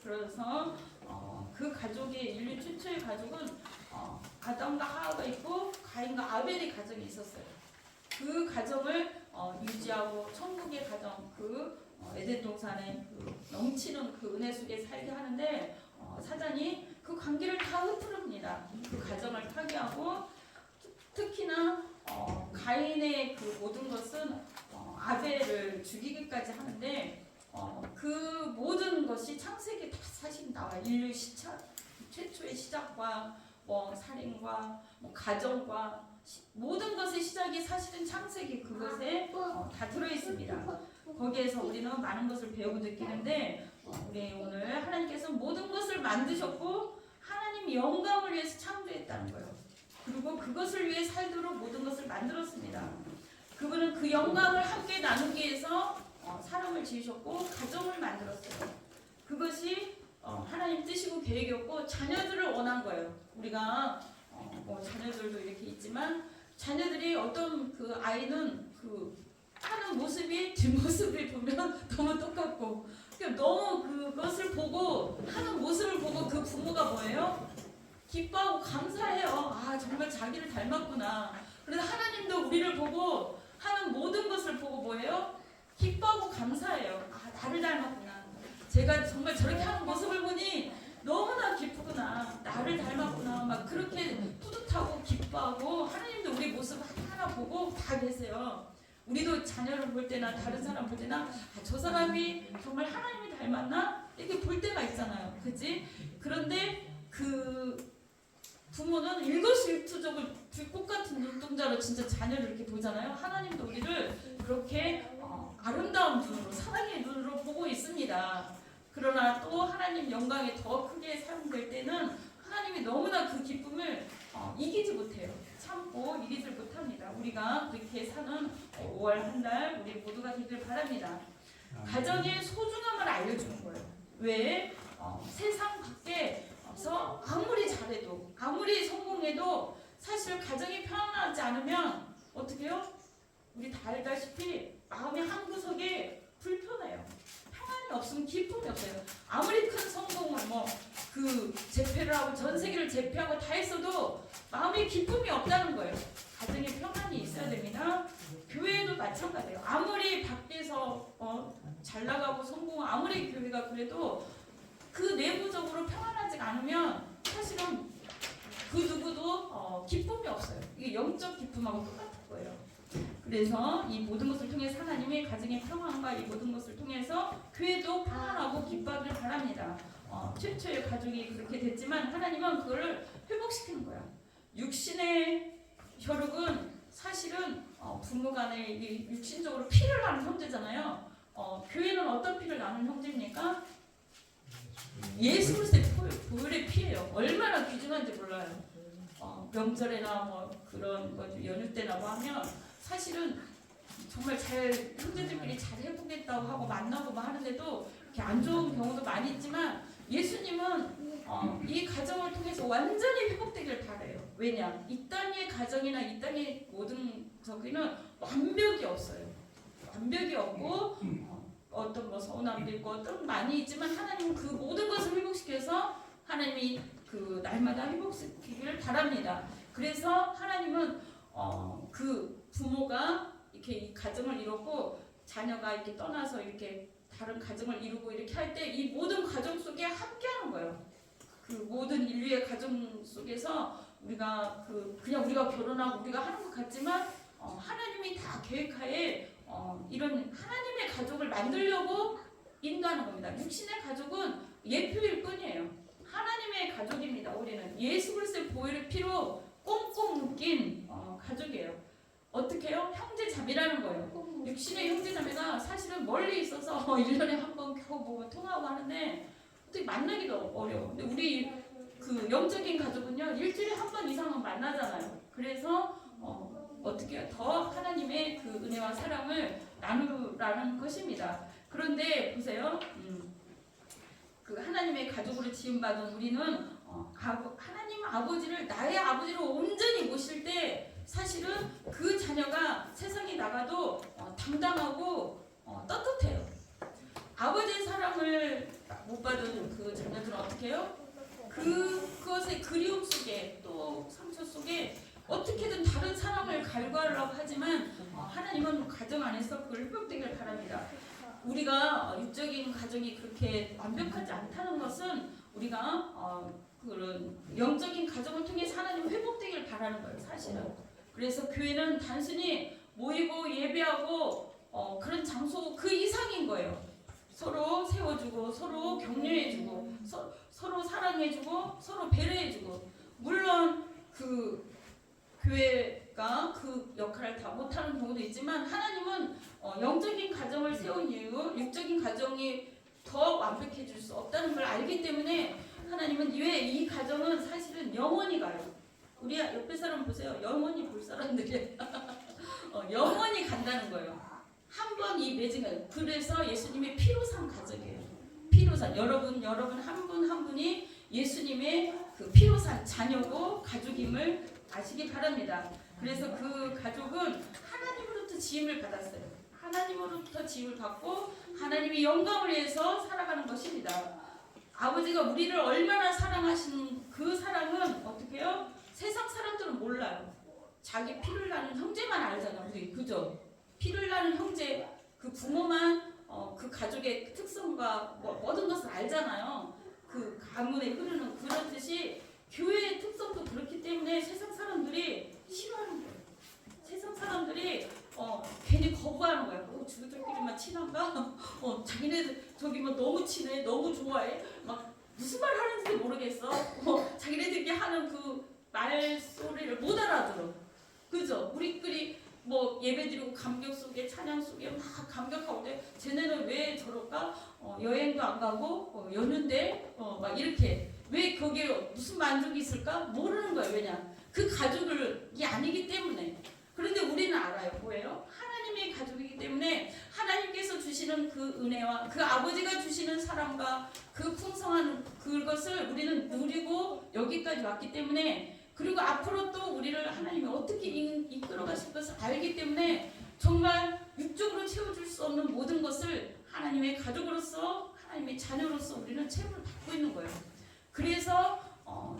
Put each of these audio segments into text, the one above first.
그래서 그 가족의 인류 최초의 가족은 아담과 하와가 있고 가인과 아벨의 가정이 있었어요. 그 가정을 유지하고 천국의 가정, 에덴 동산의 넘치는 그 은혜 속에 살게 하는데 사단이 그 관계를 다 흐트릅니다. 그 가정을 파괴하고 특히나 가인의 그 모든 것은 아벨을 죽이기까지 하는데 그 모든 것이 창세기 다 사실 나와. 인류 최초의 시작과 살인과 가정과 모든 것의 시작이 사실은 창세기 그것에 다 들어있습니다. 거기에서 우리는 많은 것을 배우고 느끼는데 우리 오늘 하나님께서 모든 것을 만드셨고 하나님 영광을 위해서 창조했다는 거예요. 그리고 그것을 위해 살도록 모든 것을 만들었습니다. 그분은 그 영광을 함께 나누기 위해서 사람을 지으셨고 가정을 만들었어요. 그것이 하나님 뜻이고 계획이었고 자녀들을 원한 거예요. 우리가 자녀들도 이렇게 있지만 자녀들이 어떤 그 아이는 하는 모습이 뒷모습을 보면 너무 똑같고 너무 그것을 보고 하는 모습을 보고 그 부모가 뭐예요? 기뻐하고 감사해요. 정말 자기를 닮았구나. 그래서 하나님도 우리를 보고 하는 모든 것을 보고 뭐예요? 기뻐하고 감사해요. 나를 닮았구나. 제가 정말 저렇게 하는 모습을 보니 너무나 기쁘구나. 나를 닮았구나. 막 그렇게 뿌듯하고 기뻐하고 하나님도 우리 모습 하나하나 보고 다 계세요. 우리도 자녀를 볼 때나 다른 사람 볼 때나 저 사람이 정말 하나님이 닮았나? 이렇게 볼 때가 있잖아요. 그치? 그런데 그 부모는 일거수일투족을 불꽃 같은 눈동자로 진짜 자녀를 이렇게 보잖아요. 하나님도 우리를 그렇게 아름다운 눈으로 사랑의 눈으로 보고 있습니다. 그러나 또 하나님 영광이 더 크게 사용될 때는 하나님이 너무나 그 기쁨을 이기지 못해요. 참고 이기지 못합니다. 우리가 그렇게 사는 5월 한 달 우리 모두가 되길 바랍니다. 가정의 소중함을 알려주는 거예요. 왜? 세상 밖에서 아무리 잘해도 아무리 성공해도 사실 가정이 평안하지 않으면 어떻게 해요? 우리 다 알다시피 마음의 한 구석에 불편해요. 평안이 없으면 기쁨이 없어요. 아무리 큰 성공을 재패를 하고 전 세계를 제패하고 다 했어도 마음에 기쁨이 없다는 거예요. 가정에 평안이 있어야 됩니다. 교회도 마찬가지예요. 아무리 밖에서 잘 나가고 성공, 아무리 교회가 그래도 그 내부적으로 평안하지 않으면 사실은 그 누구도 기쁨이 없어요. 이게 영적 기쁨하고 똑같은 거예요. 그래서 이 모든 것을 통해서 하나님의 가정의 평안과 이 모든 것을 통해서 교회도 평안하고 기뻐하길 바랍니다. 최초의 가족이 그렇게 됐지만 하나님은 그걸 회복시키는 거야. 육신의 혈육은 사실은 부모 간에 육신적으로 피를 나는 형제잖아요. 교회는 어떤 피를 나는 형제입니까? 예수 그리스도의 보혈의 피예요. 얼마나 귀중한지 몰라요. 명절에나 그런 연휴 때나 하면 사실은 정말 형제들끼리 잘 해보겠다고 하고 만나고 하는데도 이렇게 안 좋은 경우도 많이 있지만 예수님은 이 가정을 통해서 완전히 회복되길 바라요. 왜냐? 이 땅의 가정이나 이 땅의 모든 저기는 완벽이 없어요. 완벽이 없고 어떤 서운함도 있고 어떤 많이 있지만 하나님은 그 모든 것을 회복시켜서 하나님이 그 날마다 회복시키기를 바랍니다. 그래서 하나님은 그 부모가 이렇게 이 가정을 이뤘고 자녀가 이렇게 떠나서 이렇게 다른 가정을 이루고 이렇게 할 때 이 모든 가정 속에 함께하는 거예요. 그 모든 인류의 가정 속에서 우리가 그냥 우리가 결혼하고 우리가 하는 것 같지만 하나님이 다 계획하에 이런 하나님의 가족을 만들려고 인도하는 겁니다. 육신의 가족은 예표일 뿐이에요. 하나님의 가족입니다. 우리는 예수 그리스도의 보혈의 피로 꽁꽁 묶인 가족이에요. 어떻게 해요? 형제자매라는 거예요. 육신의 형제자매가 사실은 멀리 있어서 1년에 한 번 겨우 보고 통화하고 하는데 어떻게 만나기도 어려워. 근데 우리 그 영적인 가족은요 일주일에 한 번 이상은 만나잖아요. 그래서 어떻게 더 하나님의 그 은혜와 사랑을 나누라는 것입니다. 그런데 보세요. 그 하나님의 가족으로 지음받은 우리는 하나님 아버지를 나의 아버지로 온전히 모실 때 사실은 그 자녀가 세상에 나가도 당당하고 떳떳해요. 아버지의 사랑을 못 받은 그 자녀들은 어떻게 해요? 그것의 그리움 속에 또 상처 속에 어떻게든 다른 사랑을 갈구하려고 하지만 하나님은 가정 안에서 그걸 회복되길 바랍니다. 우리가 육적인 가정이 그렇게 완벽하지 않다는 것은 우리가 그런 영적인 가정을 통해 하나님 회복되길 바라는 거예요, 사실은. 그래서 교회는 단순히 모이고 예배하고 그런 장소 그 이상인 거예요. 서로 세워주고 서로 격려해주고 서로 사랑해주고 서로 배려해주고, 물론 그 교회가 그 역할을 다 못하는 경우도 있지만 하나님은 영적인 가정을 세운 이유, 육적인 가정이 더 완벽해질 수 없다는 걸 알기 때문에 하나님은 왜 이 가정은 사실은 영원히 가요. 우리 옆에 사람 보세요. 영원히 볼 사람들이 영원히 간다는 거예요. 한 번 이 맺은 거예요. 그래서 예수님의 피로 산 가족이에요. 피로 산 여러분 한 분 한 분이 예수님의 그 피로 산 자녀고 가족임을 아시기 바랍니다. 그래서 그 가족은 하나님으로부터 지음을 받았어요. 하나님으로부터 지음을 받고 하나님의 영광을 위해서 살아가는 것입니다. 아버지가 우리를 얼마나 사랑하시는 그 사랑은 어떻게 해요? 세상 사람들은 몰라요. 자기 피를 나는 형제만 알잖아. 우리 그죠? 피를 나는 형제, 그 부모만 그 가족의 특성과 모든 것을 알잖아요. 그 가문에 흐르는 그렇듯이 교회의 특성도 그렇기 때문에 세상 사람들이 싫어하는 거예요. 세상 사람들이 괜히 거부하는 거야. 저들끼리만 친한가? 자기네들 저기 뭐 너무 친해, 너무 좋아해. 막 무슨 말 하는지 모르겠어. 자기네들끼리 하는 그 말소리를 못 알아들어. 그죠? 우리끼리 뭐 예배드리고 감격 속에 찬양 속에 막 감격하고 때 쟤네는 왜 저럴까? 여행도 안 가고 여는데 막 이렇게 왜 거기에 무슨 만족이 있을까? 모르는 거예요. 왜냐? 그 가족이 아니기 때문에. 그런데 우리는 알아요. 뭐예요? 하나님의 가족이기 때문에 하나님께서 주시는 그 은혜와 그 아버지가 주시는 사랑과 그 풍성한 그것을 우리는 누리고 여기까지 왔기 때문에, 그리고 앞으로 또 우리를 하나님이 어떻게 이끌어 가실 것을 알기 때문에 정말 육적으로 채워줄 수 없는 모든 것을 하나님의 가족으로서 하나님의 자녀로서 우리는 채움을 받고 있는 거예요. 그래서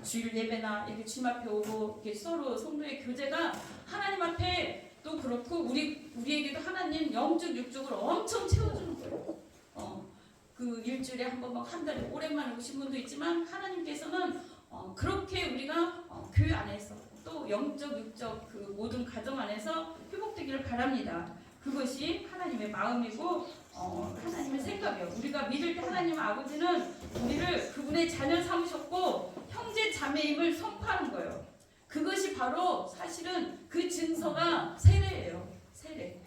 주일 예배나 이렇게 주님 앞에 오고 이렇게 서로 성도의 교제가 하나님 앞에 또 그렇고 우리에게도 하나님 영적 육적으로 엄청 채워주는 거예요. 그 일주일에 한 번 막 한 달에 오랜만에 오신 분도 있지만 하나님께서는 그렇게 우리가 교회 안에서 또 영적 육적 그 모든 가정 안에서 회복되기를 바랍니다. 그것이 하나님의 마음이고 하나님의 생각이에요. 우리가 믿을 때 하나님 아버지는 우리를 그분의 자녀 삼으셨고 형제 자매임을 선포하는 거예요. 그것이 바로 사실은 그 증서가 세례예요. 세례.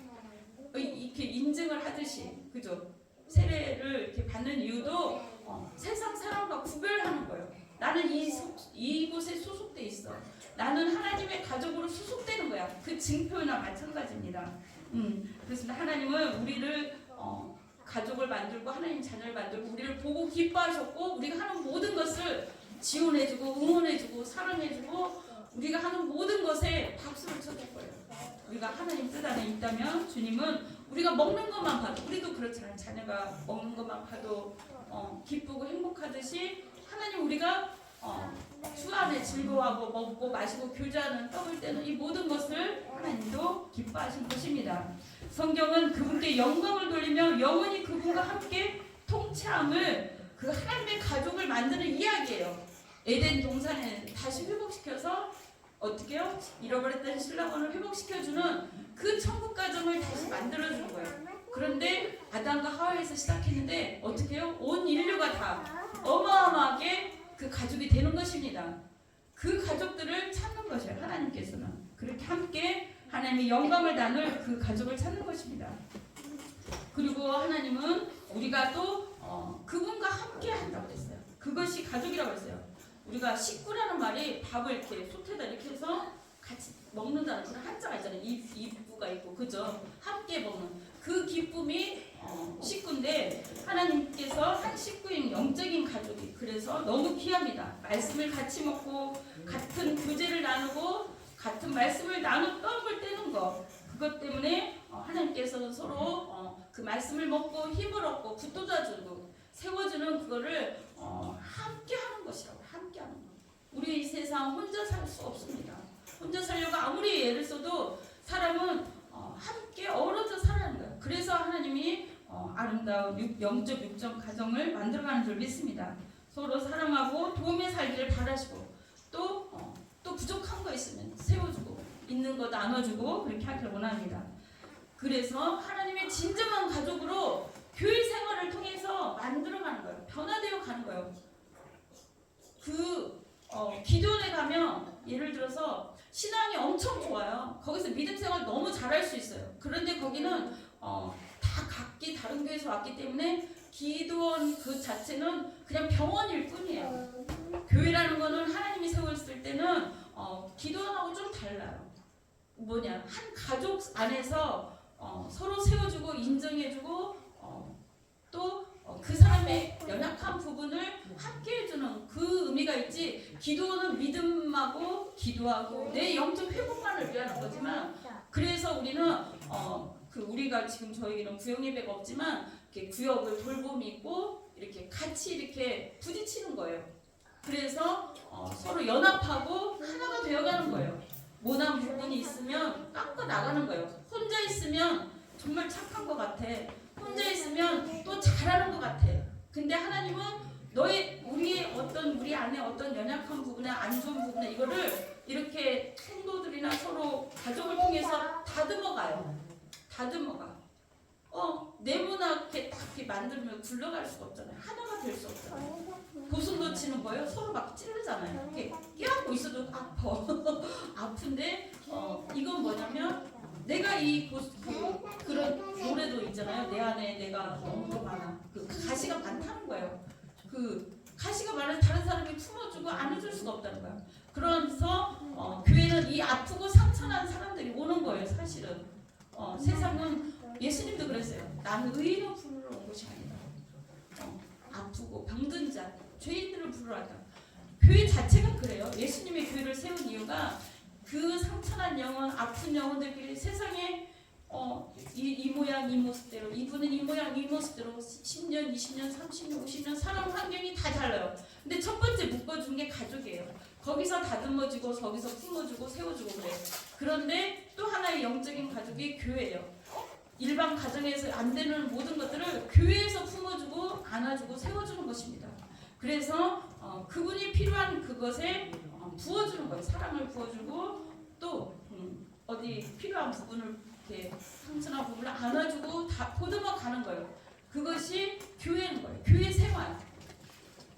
이렇게 인증을 하듯이, 그죠? 세례를 이렇게 받는 이유도 세상 사람과 구별하는 거예요. 나는 이곳에 소속돼 있어. 나는 하나님의 가족으로 소속되는 거야. 그 증표나 마찬가지입니다. 그래서 하나님은 우리를 가족을 만들고 하나님 자녀를 만들고 우리를 보고 기뻐하셨고 우리가 하는 모든 것을 지원해주고 응원해주고 사랑해주고 우리가 하는 모든 것에 박수를 쳐줄 거예요. 우리가 하나님 뜻 안에 있다면 주님은 우리가 먹는 것만 봐도, 우리도 그렇잖아요. 자녀가 먹는 것만 봐도 기쁘고 행복하듯이 하나님 우리가 주 안에 즐거워하고 먹고 마시고 교제하는 떡을 떼는 이 모든 것을 하나님도 기뻐하신 것입니다. 성경은 그분께 영광을 돌리며 영원히 그분과 함께 통치함을, 그 하나님의 가족을 만드는 이야기예요. 에덴 동산에 다시 회복시켜서 어떻게 해요? 잃어버렸던 신랑원을 회복시켜주는 그 천국 가정을 다시 만들어주는 거예요. 그런데 아담과 하와에서 시작했는데 어떻게 해요? 온 인류가 다 어마어마하게 그 가족이 되는 것입니다. 그 가족들을 찾는 것이에요. 하나님께서는 그렇게 함께 하나님의 영광을 나눌 그 가족을 찾는 것입니다. 그리고 하나님은 우리가 또 그분과 함께 한다고 했어요. 그것이 가족이라고 했어요. 우리가 식구라는 말이 밥을 이렇게 솥에다 이렇게 해서 같이 먹는다는 그런 한자가 있잖아요. 이부가 있고, 그죠? 함께 먹는 그 기쁨이 식구인데 하나님께서 한 식구인 영적인 가족이 그래서 너무 귀합니다. 말씀을 같이 먹고 같은 교제를 나누고 같은 말씀을 나누 떡을 떼는 것, 그것 때문에 하나님께서는 서로 그 말씀을 먹고 힘을 얻고 붙돋아주는 세워주는 그거를 함께 하는 것이라고. 함께 하는 것. 우리 이 세상 혼자 살 수 없습니다. 혼자 살려고 아무리 애를 써도 사람은 함께 어우러져 살아야 하는 거예요. 그래서 하나님이 아름다운 영적 육적 가정을 만들어가는 줄 믿습니다. 서로 사랑하고 도움에 살기를 바라시고 또 부족한 거 있으면 세워주고 있는 거 나눠주고 그렇게 하기를 원합니다. 그래서 하나님의 진정한 가족으로 교회 생활을 통해서 만들어가는 거예요. 변화되어 가는 거예요. 기도원에 가면 예를 들어서 신앙이 엄청 좋아요. 거기서 믿음 생활 너무 잘할 수 있어요. 그런데 거기는 다 각기 다른 교회에서 왔기 때문에 기도원 그 자체는 그냥 병원일 뿐이에요. 교회라는 거는 하나님이 세웠을 때는 기도원하고 좀 달라요. 한 가족 안에서 서로 세워주고 인정해주고 또 그 사람의 연약한 부분을 함께 해주는 그 의미가 있지. 기도는 믿음하고 기도하고 내 영적 회복만을 위한 거지만, 그래서 우리는 우리가 지금 저희는 구역 예배가 없지만 이렇게 구역을 돌봄이 있고 이렇게 같이 이렇게 부딪히는 거예요. 그래서 서로 연합하고 하나가 되어가는 거예요. 모난 부분이 있으면 깎아 나가는 거예요. 혼자 있으면 정말 착한 것 같아. 혼자 있으면 또 잘하는 것 같아. 근데 하나님은 우리 안에 어떤 연약한 부분에 안 좋은 부분에 이거를 이렇게 성도들이나 서로 가족을 통해서 다듬어가요. 다듬어가. 네모나게 딱 이렇게 만들면 굴러갈 수가 없잖아요. 하나가 될 수 없잖아요. 고슴도 치는 거예요. 서로 막 찌르잖아요. 이렇게 껴안고 있어도 아파. 아픈데 이건 뭐냐면 내가 그런 노래도 있잖아요. 내 안에 내가 너무 많아. 그 가시가 많다는 거예요. 그 가시가 많아서 다른 사람이 품어주고 안아줄 수가 없다는 거예요. 그러면서 교회는 이 아프고 상처난 사람들이 오는 거예요. 사실은 세상은 예수님도 그랬어요. 나는 의인을 부르러 온 것이 아니다. 아프고 병든 자, 죄인들을 부르러 왔다. 교회 자체가 그래요. 예수님의 교회를 세운 이유가 그 상처난 영혼, 아픈 영혼들끼리 세상에 이 모양 이 모습대로, 이분은 이 모양 이 모습대로 10년, 20년, 30년, 50년 살아온 환경이 다 달라요. 근데 첫 번째 묶어준 게 가족이에요. 거기서 다듬어주고 거기서 품어주고 세워주고 그래요. 그런데 또 하나의 영적인 가족이 교회예요. 일반 가정에서 안 되는 모든 것들을 교회에서 품어주고 안아주고 세워주는 것입니다. 그래서 그분이 필요한 그것에 부어주는 거예요. 사랑을 부어주고 또 어디 필요한 부분을 이렇게 상처난 부분을 안아주고 다 보듬어 가는 거예요. 그것이 교회인 거예요. 교회 생활.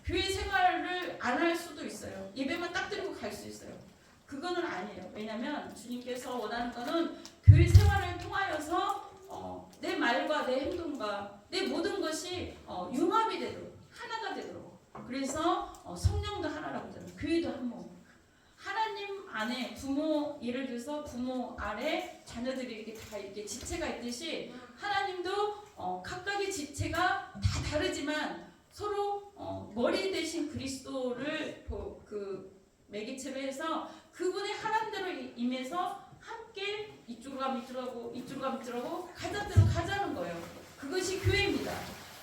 교회 생활을 안 할 수도 있어요. 예배만 딱 드리고 갈 수 있어요. 그거는 아니에요. 왜냐하면 주님께서 원하는 거는 교회 생활을 통하여서 내 말과 내 행동과 내 모든 것이 융합이 되도록 하나가 되도록. 그래서 성령도 하나라고 하잖아요. 교회도 한 몸. 하나님 안에 부모, 예를 들어서 부모 아래 자녀들이 이렇게 다 이렇게 지체가 있듯이 하나님도 각각의 지체가 다 다르지만 서로 머리 대신 그리스도를 그 매개체로 해서 그분의 하나님대로 임해서 함께 이쪽으로 가면 이쪽으로 가고 가자는 대로 가자는 거예요. 그것이 교회입니다.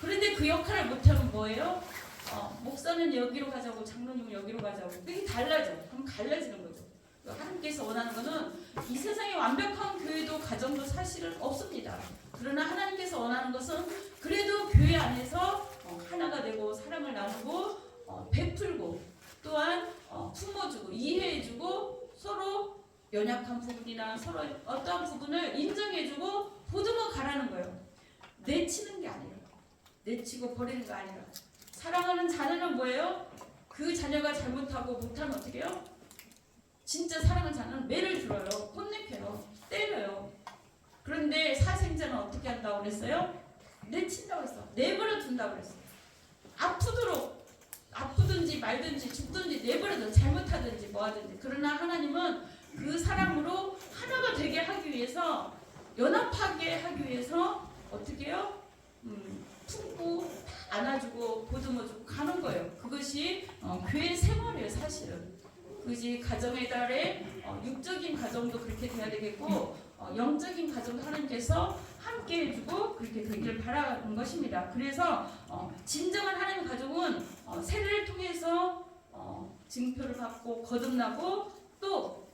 그런데 그 역할을 못하면 뭐예요? 목사는 여기로 가자고 장로님은 여기로 가자고 그게 달라져. 그럼 갈라지는 거죠. 하나님께서 원하는 것은 이 세상에 완벽한 교회도 가정도 사실은 없습니다. 그러나 하나님께서 원하는 것은 그래도 교회 안에서 하나가 되고 사랑을 나누고 베풀고 또한 품어주고 이해해주고 서로 연약한 부분이나 서로 어떠한 부분을 인정해주고 보듬어 가라는 거예요. 내치는 게 아니라 내치고 버리는 거 아니라 사랑하는 자녀는 뭐예요? 그 자녀가 잘못하고 못하면 어떻게 해요? 진짜 사랑하는 자녀는 매를 들어요. 혼내켜요. 때려요. 그런데 사생자는 어떻게 한다고 그랬어요? 내친다고 했어. 내버려 둔다고 그랬어. 아프도록 아프든지 말든지 죽든지 내버려둬. 잘못하든지 뭐하든지. 그러나 하나님은 그 사랑으로 하나가 되게 하기 위해서 연합하게 하기 위해서 어떻게 해요? 품고 안아주고 보듬어주고 가는 거예요. 그것이 교회 생활이에요. 사실은 그것이 가정의 달에 육적인 가정도 그렇게 돼야 되겠고 영적인 가정도 하나님께서 함께 해주고 그렇게 되기를 바라는 것입니다. 그래서 진정한 하나님의 가족은 세례를 통해서 증표를 받고 거듭나고 또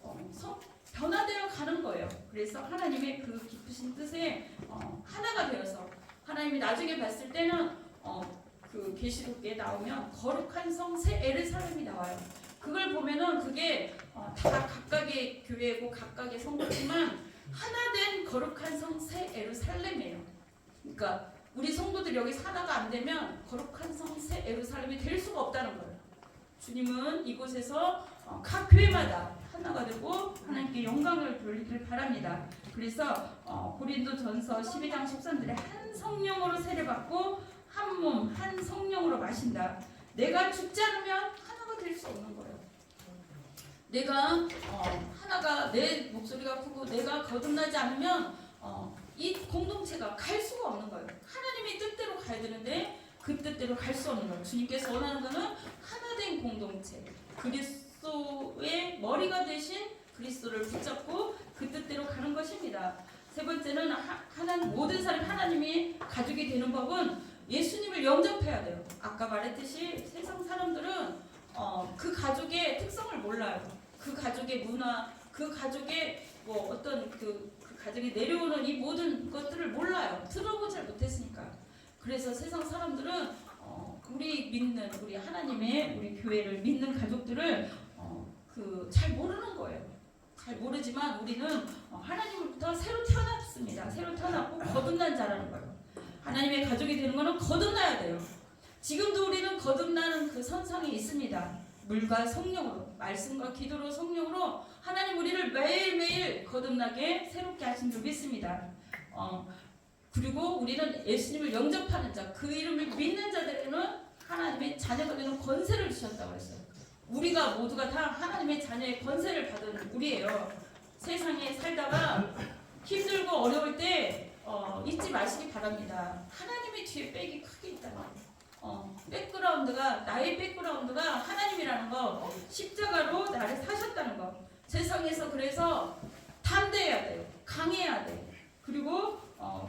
변화되어 가는 거예요. 그래서 하나님의 그 깊으신 뜻에 하나가 되어서 하나님이 나중에 봤을 때는 그 계시록에 나오면 거룩한 성 새 에르사렘이 나와요. 그걸 보면은 그게 다 각각의 교회고 각각의 성도지만 하나된 거룩한 성 새 에르살렘이에요. 그러니까 우리 성도들 여기 하나가 안 되면 거룩한 성 새 에르살렘이 될 수가 없다는 거예요. 주님은 이곳에서 각 교회마다 하나가 되고 하나님께 영광을 돌리길 바랍니다. 그래서 고린도전서 12장 13절에 한 성령으로 세례받고 한 몸 한 성령으로 마신다. 내가 죽지 않으면 하나가 될 수 없는 거예요. 내가 하나가 내 목소리가 크고 내가 거듭나지 않으면 이 공동체가 갈 수가 없는 거예요. 하나님의 뜻대로 가야 되는데 그 뜻대로 갈 수 없는 거예요. 주님께서 원하는 것은 하나된 공동체, 그리스도의 머리가 되신 그리스도를 붙잡고 그 뜻대로 가는 것입니다. 세 번째는 모든 사람 하나님이 가족이 되는 법은 예수님을 영접해야 돼요. 아까 말했듯이 세상 사람들은 그 가족의 특성을 몰라요. 그 가족의 문화, 그 가족의 어떤 그 가정에 내려오는 이 모든 것들을 몰라요. 들어보지 못했으니까. 그래서 세상 사람들은 우리 하나님의 우리 교회를 믿는 가족들을 잘 모르는 거예요. 잘 모르지만 우리는 하나님으로부터 새로 태어났습니다. 새로 태어났고 거듭난 자라는 거예요. 하나님의 가족이 되는 것은 거듭나야 돼요. 지금도 우리는 거듭나는 그 선상에 있습니다. 물과 성령으로, 말씀과 기도로 성령으로 하나님 우리를 매일매일 거듭나게 새롭게 하신 줄 믿습니다. 그리고 우리는 예수님을 영접하는 자, 그 이름을 믿는 자들에게는 하나님의 자녀가 되는 권세를 주셨다고 했어요. 우리가 모두가 다 하나님의 자녀의 권세를 받은 우리예요. 세상에 살다가 힘들고 어려울 때 잊지 마시기 바랍니다. 하나님의 뒤에 백이 크게 있다는 거. 나의 백그라운드가 하나님이라는 거, 십자가로 나를 사셨다는 거. 세상에서 그래서 담대해야 돼요. 강해야 돼. 그리고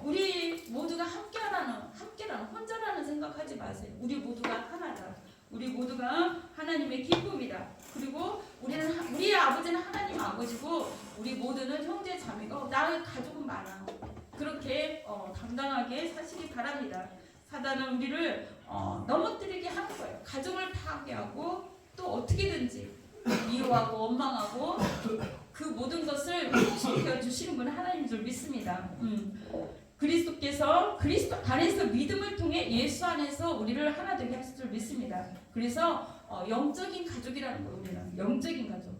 우리 모두가 함께라는 혼자라는 생각하지 마세요. 우리 모두가 하나다. 우리 모두가 하나님의 기쁨이다. 그리고 우리의 아버지는 하나님 아버지고 우리 모두는 형제 자매고 나의 가족은 많아. 그렇게 당당하게 사시기 바랍니다. 사단은 우리를 넘어뜨리게 하는 거예요. 가정을 파괴하고 또 어떻게든지 미워하고 원망하고 그 모든 것을 회복시켜 주시는 분은 하나님인 줄 믿습니다. 그리스도께서 그리스도 안에서 믿음을 통해 예수 안에서 우리를 하나 되게 하실 줄 믿습니다. 그래서 영적인 가족이라는 거예요. 우리는 영적인 가족.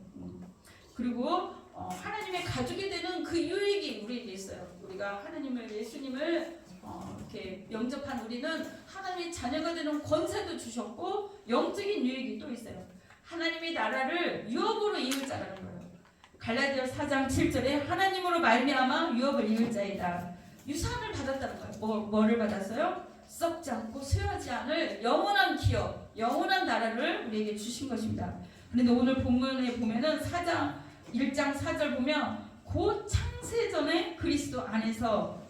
그리고 하나님의 가족이 되는 그 유익이 우리에게 있어요. 우리가 예수님을 이렇게 영접한 우리는 하나님의 자녀가 되는 권세도 주셨고 영적인 유익이 또 있어요. 하나님의 나라를 유업으로 이을 자라는 거예요. 갈라디아 4장 7절에 하나님으로 말미암아 유업을 이을 자이다. 유산을 받았다는 거예요. 뭐를 받았어요? 썩지 않고 쇠하지 않을 영원한 기업, 영원한 나라를 우리에게 주신 것입니다. 그런데 오늘 본문에 보면은 1장 4절 보면 곧 창세전에 그리스도 안에서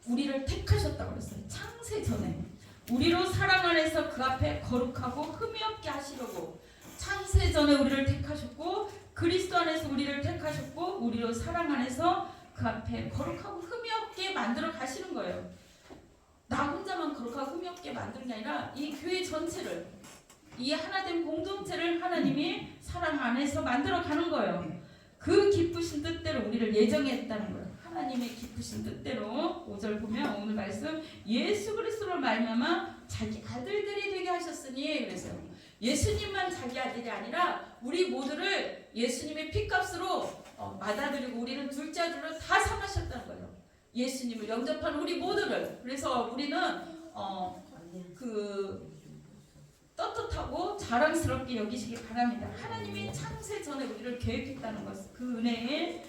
우리를 택하셨다고 그랬어요. 창세전에 우리로 사랑 안에서 그 앞에 거룩하고 흠이 없게 하시려고 창세전에 우리를 택하셨고 그리스도 안에서 우리를 택하셨고 우리로 사랑 안에서 그 앞에 거룩하고 흠이 없게 만들어 가시는 거예요. 나 혼자만 거룩하고 흠이 없게 만드는 게 아니라 이 교회 전체를, 이 하나된 공동체를 하나님이 사랑 안에서 만들어 가는 거예요. 그 기쁘신 뜻대로 우리를 예정했다는 거예요. 하나님의 기쁘신 뜻대로 5절 보면 오늘 말씀 예수 그리스도로 말미암아 자기 아들들이 되게 하셨으니 그래서 예수님만 자기 아들이 아니라 우리 모두를 예수님의 피값으로 받아들이고 우리는 둘째 아들로 다 삼으셨다는 거예요. 예수님을 영접한 우리 모두를. 그래서 우리는 떳떳하고 자랑스럽게 여기시기 바랍니다. 하나님이 창세 전에 우리를 계획했다는 것, 그 은혜에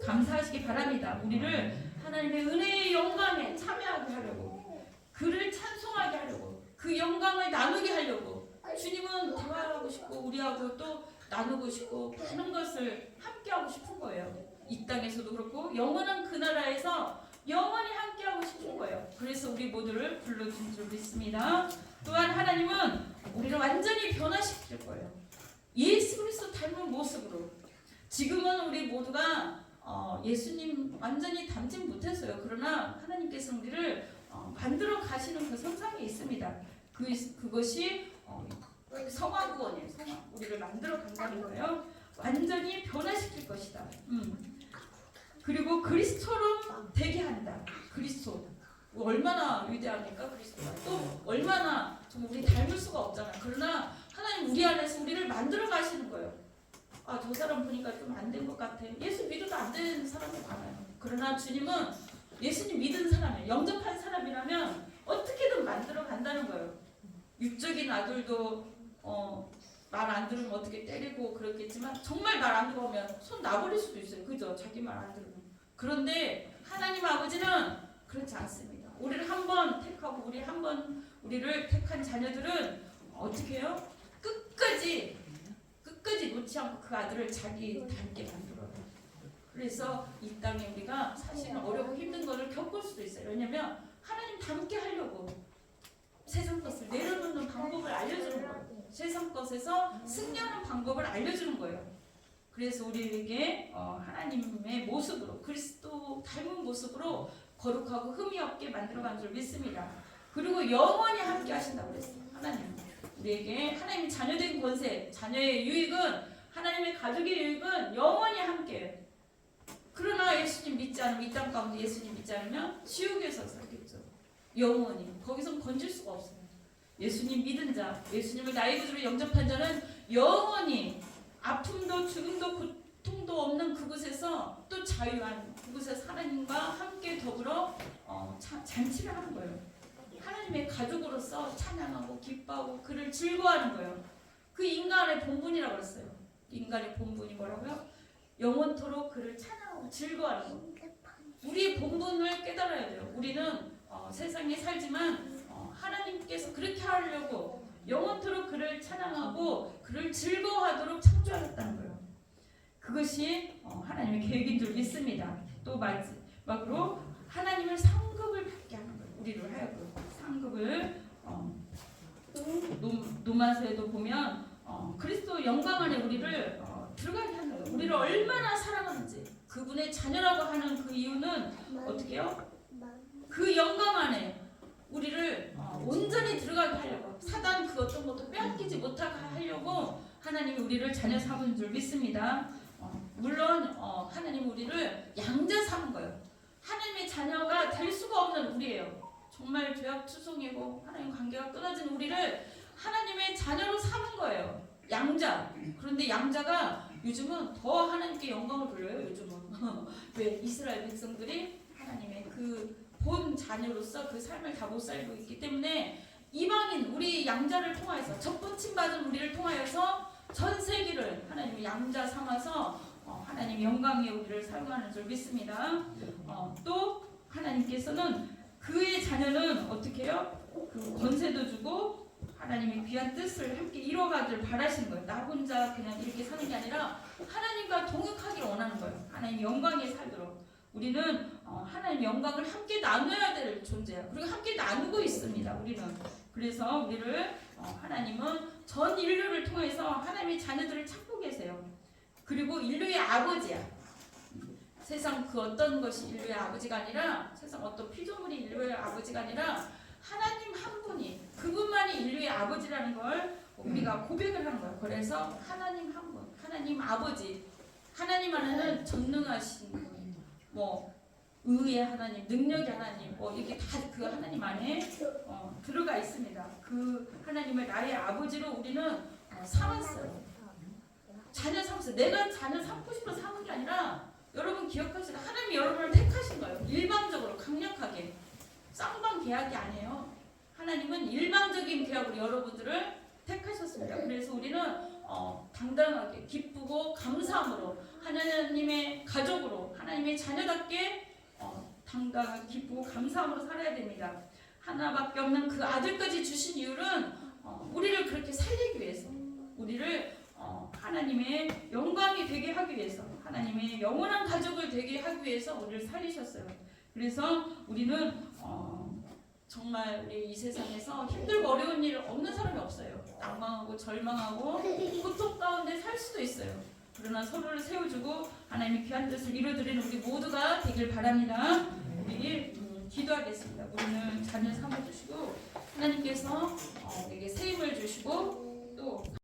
감사하시기 바랍니다. 우리를 하나님의 은혜의 영광에 참여하게 하려고, 그를 찬송하게 하려고, 그 영광을 나누게 하려고 주님은 대화하고 싶고 우리하고 또 나누고 싶고 많은 것을 함께하고 싶은 거예요. 이 땅에서도 그렇고 영원한 그 나라에서 영원히 함께하고 싶은 거예요. 그래서 우리 모두를 불러준 줄 믿습니다. 또한 하나님은 우리를 완전히 변화시킬 거예요. 예수 그리스도 닮은 모습으로. 지금은 우리 모두가 예수님 완전히 닮지 못했어요. 그러나 하나님께서 우리를 만들어 가시는 그 선상에 있습니다. 그것이 성화구원이에요. 성화. 우리를 만들어 간다는 거예요. 완전히 변화시킬 것이다. 그리고 그리스도처럼 되게 한다. 그리스도. 얼마나 위대합니까? 그리스도가. 또 얼마나 정말 우리 닮을 수가 없잖아요. 그러나 하나님 우리 안에서 우리를 만들어 가시는 거예요. 아, 저 사람 보니까 좀 안 된 것 같아. 예수 믿어도 안 되는 사람이 많아요. 그러나 주님은 예수님 믿은 사람이에요. 영접한 사람이라면 어떻게든 만들어 간다는 거예요. 육적인 아들도 말 안 들으면 어떻게 때리고 그렇겠지만 정말 말 안 들어오면 손 놔버릴 수도 있어요. 그죠? 자기 말 안 들으면. 그런데 하나님 아버지는 그렇지 않습니다. 우리를 한번 택하고 우리를 택한 자녀들은 어떻게 해요? 끝까지 놓지 않고 그 아들을 자기 닮게 만들어요. 그래서 이 땅에 우리가 사실은 어렵고 힘든 것을 겪을 수도 있어요. 왜냐면 하나님 닮게 하려고 세상 것을 내려놓는 방법을 알려주는 거예요. 세상 것에서 승리하는 방법을 알려주는 거예요. 그래서 우리에게 하나님의 모습으로 그리스도 닮은 모습으로 거룩하고 흠이 없게 만들어간 줄 믿습니다. 그리고 영원히 함께 하신다고 그랬어요. 하나님 우리에게 하나님의 자녀된 권세, 자녀의 유익은 하나님의 가족의 유익은 영원히 함께해요. 그러나 예수님 믿지 않으면 이 땅 가운데 예수님 믿지 않으면 지옥에서 살겠죠. 영원히 거기서 건질 수가 없어요. 예수님 믿은 자, 예수님을 나의 구주로 영접한 자는 영원히 아픔도 죽음도 고통도 없는 그곳에서 또 자유한 그곳에서 하나님과 함께 더불어 잔치를 하는 거예요. 하나님의 가족으로서 찬양하고 기뻐하고 그를 즐거워하는 거예요. 그 인간의 본분이라고 그랬어요. 인간의 본분이 뭐라고요? 영원토록 그를 찬양하고 즐거워하는 거. 우리의 본분을 깨달아야 돼요. 우리는 세상에 살지만 하나님께서 그렇게 하려고 영원토록 그를 찬양하고 그를 즐거워하도록 창조하셨다는 거예요. 그것이 하나님의 계획인 줄 믿습니다. 또 마지막으로 하나님을 상급을 받게 하는 거예요. 우리를 하여금 상급을 로마서에도 보면 그리스도 영광 안에 우리를 들어가게 하는 거예요. 우리를 얼마나 사랑하는지 그분의 자녀라고 하는 그 이유는 어떻게 해요? 그 영광 안에 우리를 온전히 들어가게 하려고 사단 그 어떤 것도 빼앗기지 못하게 하려고 하나님이 우리를 자녀 삼은 줄 믿습니다. 물론 하나님 우리를 양자 삼은 거예요. 하나님의 자녀가 될 수가 없는 우리예요. 정말 죄악투성이고 하나님 관계가 끊어진 우리를 하나님의 자녀로 삼은 거예요. 양자. 그런데 양자가 요즘은 더 하나님께 영광을 돌려요. 요즘은 왜 이스라엘 백성들이 하나님의 그 본 자녀로서 그 삶을 다 못 살고 있기 때문에 이방인 우리 양자를 통하여서 접붙임 받은 우리를 통하여서 전 세계를 하나님의 양자 삼아서 하나님 영광의 우리를 사용하는 줄 믿습니다. 또 하나님께서는 그의 자녀는 어떻게 해요? 그 권세도 주고 하나님의 귀한 뜻을 함께 이뤄가길 바라시는 거예요. 나 혼자 그냥 이렇게 사는 게 아니라 하나님과 동역하기를 원하는 거예요. 하나님 영광에 살도록. 우리는 하나님 영광을 함께 나눠야 될 존재야. 그리고 함께 나누고 있습니다. 우리는. 그래서 우리를 하나님은 전 인류를 통해서 하나님의 자녀들을 찾고 계세요. 그리고 인류의 아버지야. 세상 그 어떤 것이 인류의 아버지가 아니라 세상 어떤 피조물이 인류의 아버지가 아니라 하나님 한 분이 그분만이 인류의 아버지라는 걸 우리가 고백을 하는 거예요. 그래서 하나님 한 분, 하나님 아버지, 하나님 안에는 전능하신 분, 의의 하나님, 능력의 하나님, 이게 다 그 하나님 안에 들어가 있습니다. 그 하나님을 나의 아버지로 우리는 삼았어요. 자녀 삼았어요. 내가 자녀 삼고 싶어서 삼은 게 아니라 여러분 기억하시라. 하나님이 여러분을 택하신 거예요. 일방적으로 강력하게. 쌍방 계약이 아니에요. 하나님은 일방적인 계약으로 여러분들을 택하셨습니다. 그래서 우리는 당당하게 기쁘고 감사함으로 하나님의 가족으로 하나님의 자녀답게 당당하게 기쁘고 감사함으로 살아야 됩니다. 하나밖에 없는 그 아들까지 주신 이유는 우리를 그렇게 살리기 위해서 우리를 하나님의 영광이 되게 하기 위해서 하나님의 영원한 가족을 되게 하기 위해서 우리를 살리셨어요. 그래서 우리는 정말 우리 이 세상에서 힘들고 어려운 일 없는 사람이 없어요. 낭망하고 절망하고 고통 가운데 살 수도 있어요. 그러나 서로를 세워주고 하나님의 귀한 뜻을 이루어드리는 우리 모두가 되길 바랍니다. 우리 기도하겠습니다. 우리는 자녀 삼아주시고 하나님께서 우리에게 새 힘을 주시고